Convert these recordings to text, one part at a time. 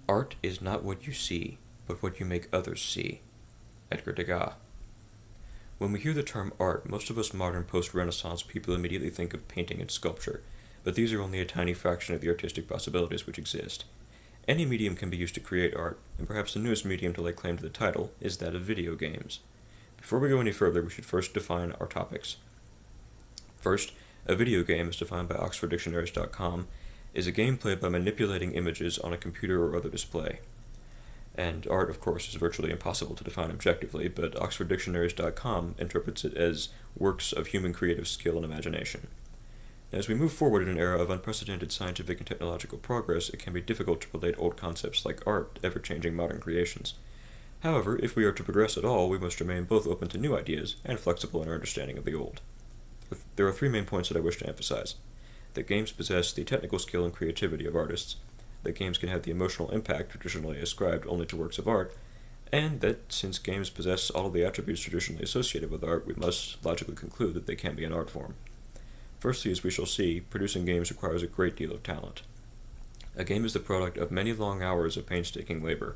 Art is not what you see, but what you make others see. Edgar Degas. When we hear the term art, most of us modern post-Renaissance people immediately think of painting and sculpture, but these are only a tiny fraction of the artistic possibilities which exist. Any medium can be used to create art, and perhaps the newest medium to lay claim to the title is that of video games. Before we go any further, we should first define our topics. First, a video game, as defined by OxfordDictionaries.com, is a game played by manipulating images on a computer or other display. And art, of course, is virtually impossible to define objectively, but OxfordDictionaries.com interprets it as works of human creative skill and imagination. As we move forward in an era of unprecedented scientific and technological progress, it can be difficult to relate old concepts like art to ever-changing modern creations. However, if we are to progress at all, we must remain both open to new ideas and flexible in our understanding of the old. There are three main points that I wish to emphasize: that games possess the technical skill and creativity of artists, that games can have the emotional impact traditionally ascribed only to works of art, and that since games possess all of the attributes traditionally associated with art, we must logically conclude that they can be an art form. Firstly, as we shall see, producing games requires a great deal of talent. A game is the product of many long hours of painstaking labor.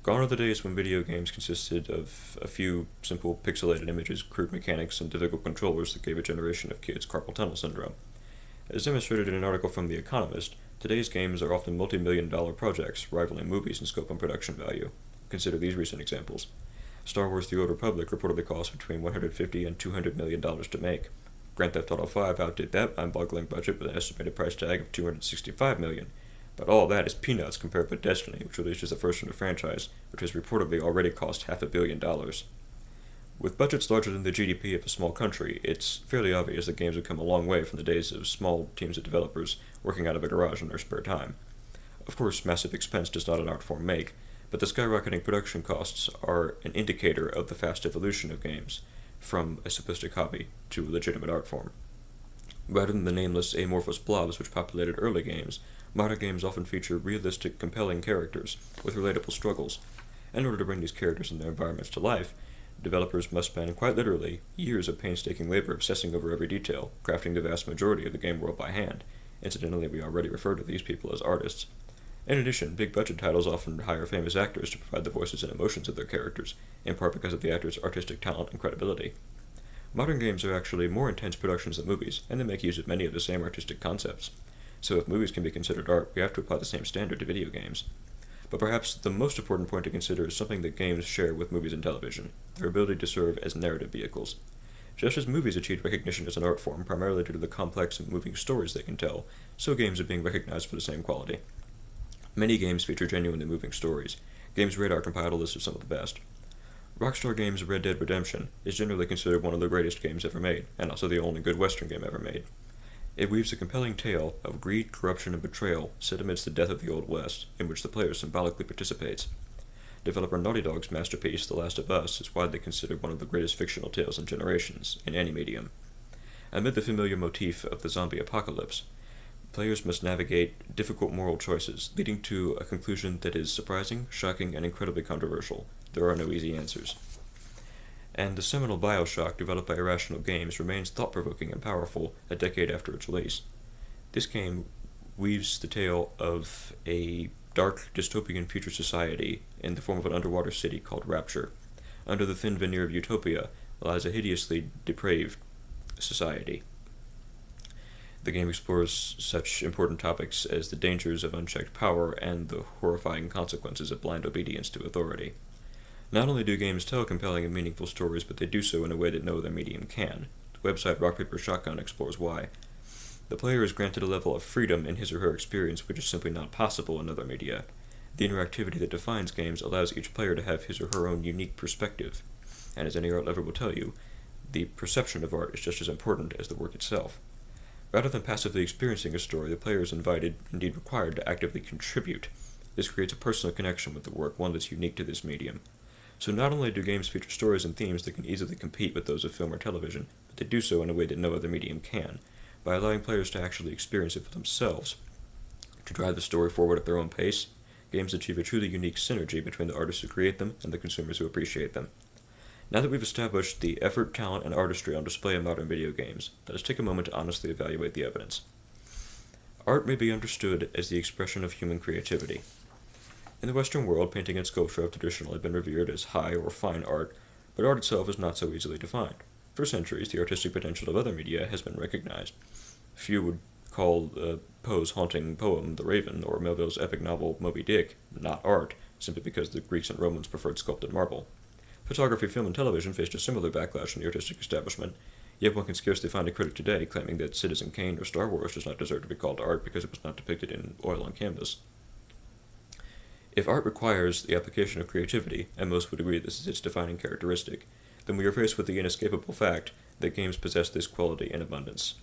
Gone are the days when video games consisted of a few simple pixelated images, crude mechanics, and difficult controllers that gave a generation of kids carpal tunnel syndrome. As demonstrated in an article from The Economist, today's games are often multi-million-dollar projects, rivaling movies in scope and production value. Consider these recent examples. Star Wars The Old Republic reportedly cost between $150 and $200 million to make. Grand Theft Auto 5 outdid that mind-boggling budget with an estimated price tag of $265 million. But all that is peanuts compared with Destiny, which released as the first in the franchise, which has reportedly already cost $500 million. With budgets larger than the GDP of a small country, it's fairly obvious that games have come a long way from the days of small teams of developers working out of a garage in their spare time. Of course, massive expense does not an art form make, but the skyrocketing production costs are an indicator of the fast evolution of games, from a simplistic hobby to a legitimate art form. Rather than the nameless, amorphous blobs which populated early games, modern games often feature realistic, compelling characters with relatable struggles. In order to bring these characters and their environments to life, developers must spend, quite literally, years of painstaking labor obsessing over every detail, crafting the vast majority of the game world by hand. Incidentally, we already refer to these people as artists. In addition, big-budget titles often hire famous actors to provide the voices and emotions of their characters, in part because of the actors' artistic talent and credibility. Modern games are actually more intense productions than movies, and they make use of many of the same artistic concepts. So if movies can be considered art, we have to apply the same standard to video games. But perhaps the most important point to consider is something that games share with movies and television: their ability to serve as narrative vehicles. Just as movies achieved recognition as an art form primarily due to the complex and moving stories they can tell, so games are being recognized for the same quality. Many games feature genuinely moving stories. Games Radar compiled a list of some of the best. Rockstar Games' Red Dead Redemption is generally considered one of the greatest games ever made, and also the only good Western game ever made. It weaves a compelling tale of greed, corruption, and betrayal set amidst the death of the Old West, in which the player symbolically participates. Developer Naughty Dog's masterpiece, The Last of Us, is widely considered one of the greatest fictional tales in generations, in any medium. Amid the familiar motif of the zombie apocalypse, players must navigate difficult moral choices, leading to a conclusion that is surprising, shocking, and incredibly controversial. There are no easy answers. And the seminal BioShock, developed by Irrational Games, remains thought-provoking and powerful a decade after its release. This game weaves the tale of a dark, dystopian future society in the form of an underwater city called Rapture. Under the thin veneer of utopia lies a hideously depraved society. The game explores such important topics as the dangers of unchecked power and the horrifying consequences of blind obedience to authority. Not only do games tell compelling and meaningful stories, but they do so in a way that no other medium can. The website Rock Paper Shotgun explores why. The player is granted a level of freedom in his or her experience which is simply not possible in other media. The interactivity that defines games allows each player to have his or her own unique perspective. And as any art lover will tell you, the perception of art is just as important as the work itself. Rather than passively experiencing a story, the player is invited, indeed required, to actively contribute. This creates a personal connection with the work, one that's unique to this medium. So not only do games feature stories and themes that can easily compete with those of film or television, but they do so in a way that no other medium can, by allowing players to actually experience it for themselves. To drive the story forward at their own pace, games achieve a truly unique synergy between the artists who create them and the consumers who appreciate them. Now that we've established the effort, talent, and artistry on display in modern video games, let us take a moment to honestly evaluate the evidence. Art may be understood as the expression of human creativity. In the Western world, painting and sculpture have traditionally been revered as high or fine art, but art itself is not so easily defined. For centuries, the artistic potential of other media has been recognized. Few would call Poe's haunting poem, The Raven, or Melville's epic novel, Moby Dick, not art, simply because the Greeks and Romans preferred sculpted marble. Photography, film, and television faced a similar backlash in the artistic establishment, yet one can scarcely find a critic today claiming that Citizen Kane or Star Wars does not deserve to be called art because it was not depicted in oil on canvas. If art requires the application of creativity, and most would agree this is its defining characteristic, then we are faced with the inescapable fact that games possess this quality in abundance.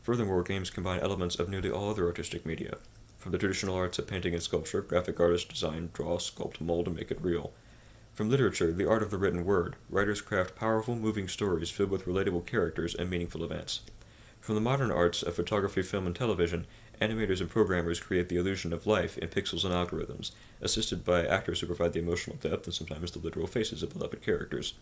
Furthermore, games combine elements of nearly all other artistic media. From the traditional arts of painting and sculpture, graphic artists design, draw, sculpt, mold, and make it real. From literature, the art of the written word, writers craft powerful, moving stories filled with relatable characters and meaningful events. From the modern arts of photography, film, and television, animators and programmers create the illusion of life in pixels and algorithms, assisted by actors who provide the emotional depth and sometimes the literal faces of beloved characters.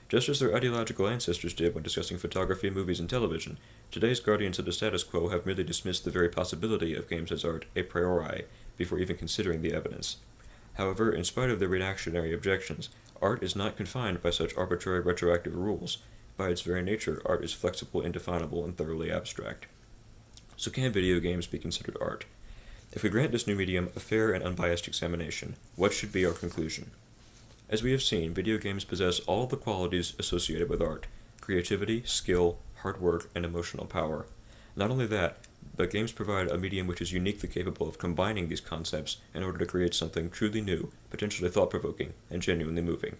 Just as their ideological ancestors did when discussing photography, movies, and television, today's guardians of the status quo have merely dismissed the very possibility of games as art a priori before even considering the evidence. However, in spite of their reactionary objections, art is not confined by such arbitrary retroactive rules. By its very nature, art is flexible, indefinable, and thoroughly abstract. So can video games be considered art? If we grant this new medium a fair and unbiased examination, what should be our conclusion? As we have seen, video games possess all of the qualities associated with art: creativity, skill, hard work, and emotional power. Not only that, but games provide a medium which is uniquely capable of combining these concepts in order to create something truly new, potentially thought-provoking, and genuinely moving.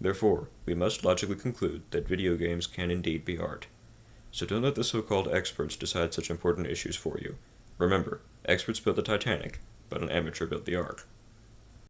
Therefore, we must logically conclude that video games can indeed be art. So don't let the so-called experts decide such important issues for you. Remember, experts built the Titanic, but an amateur built the Ark.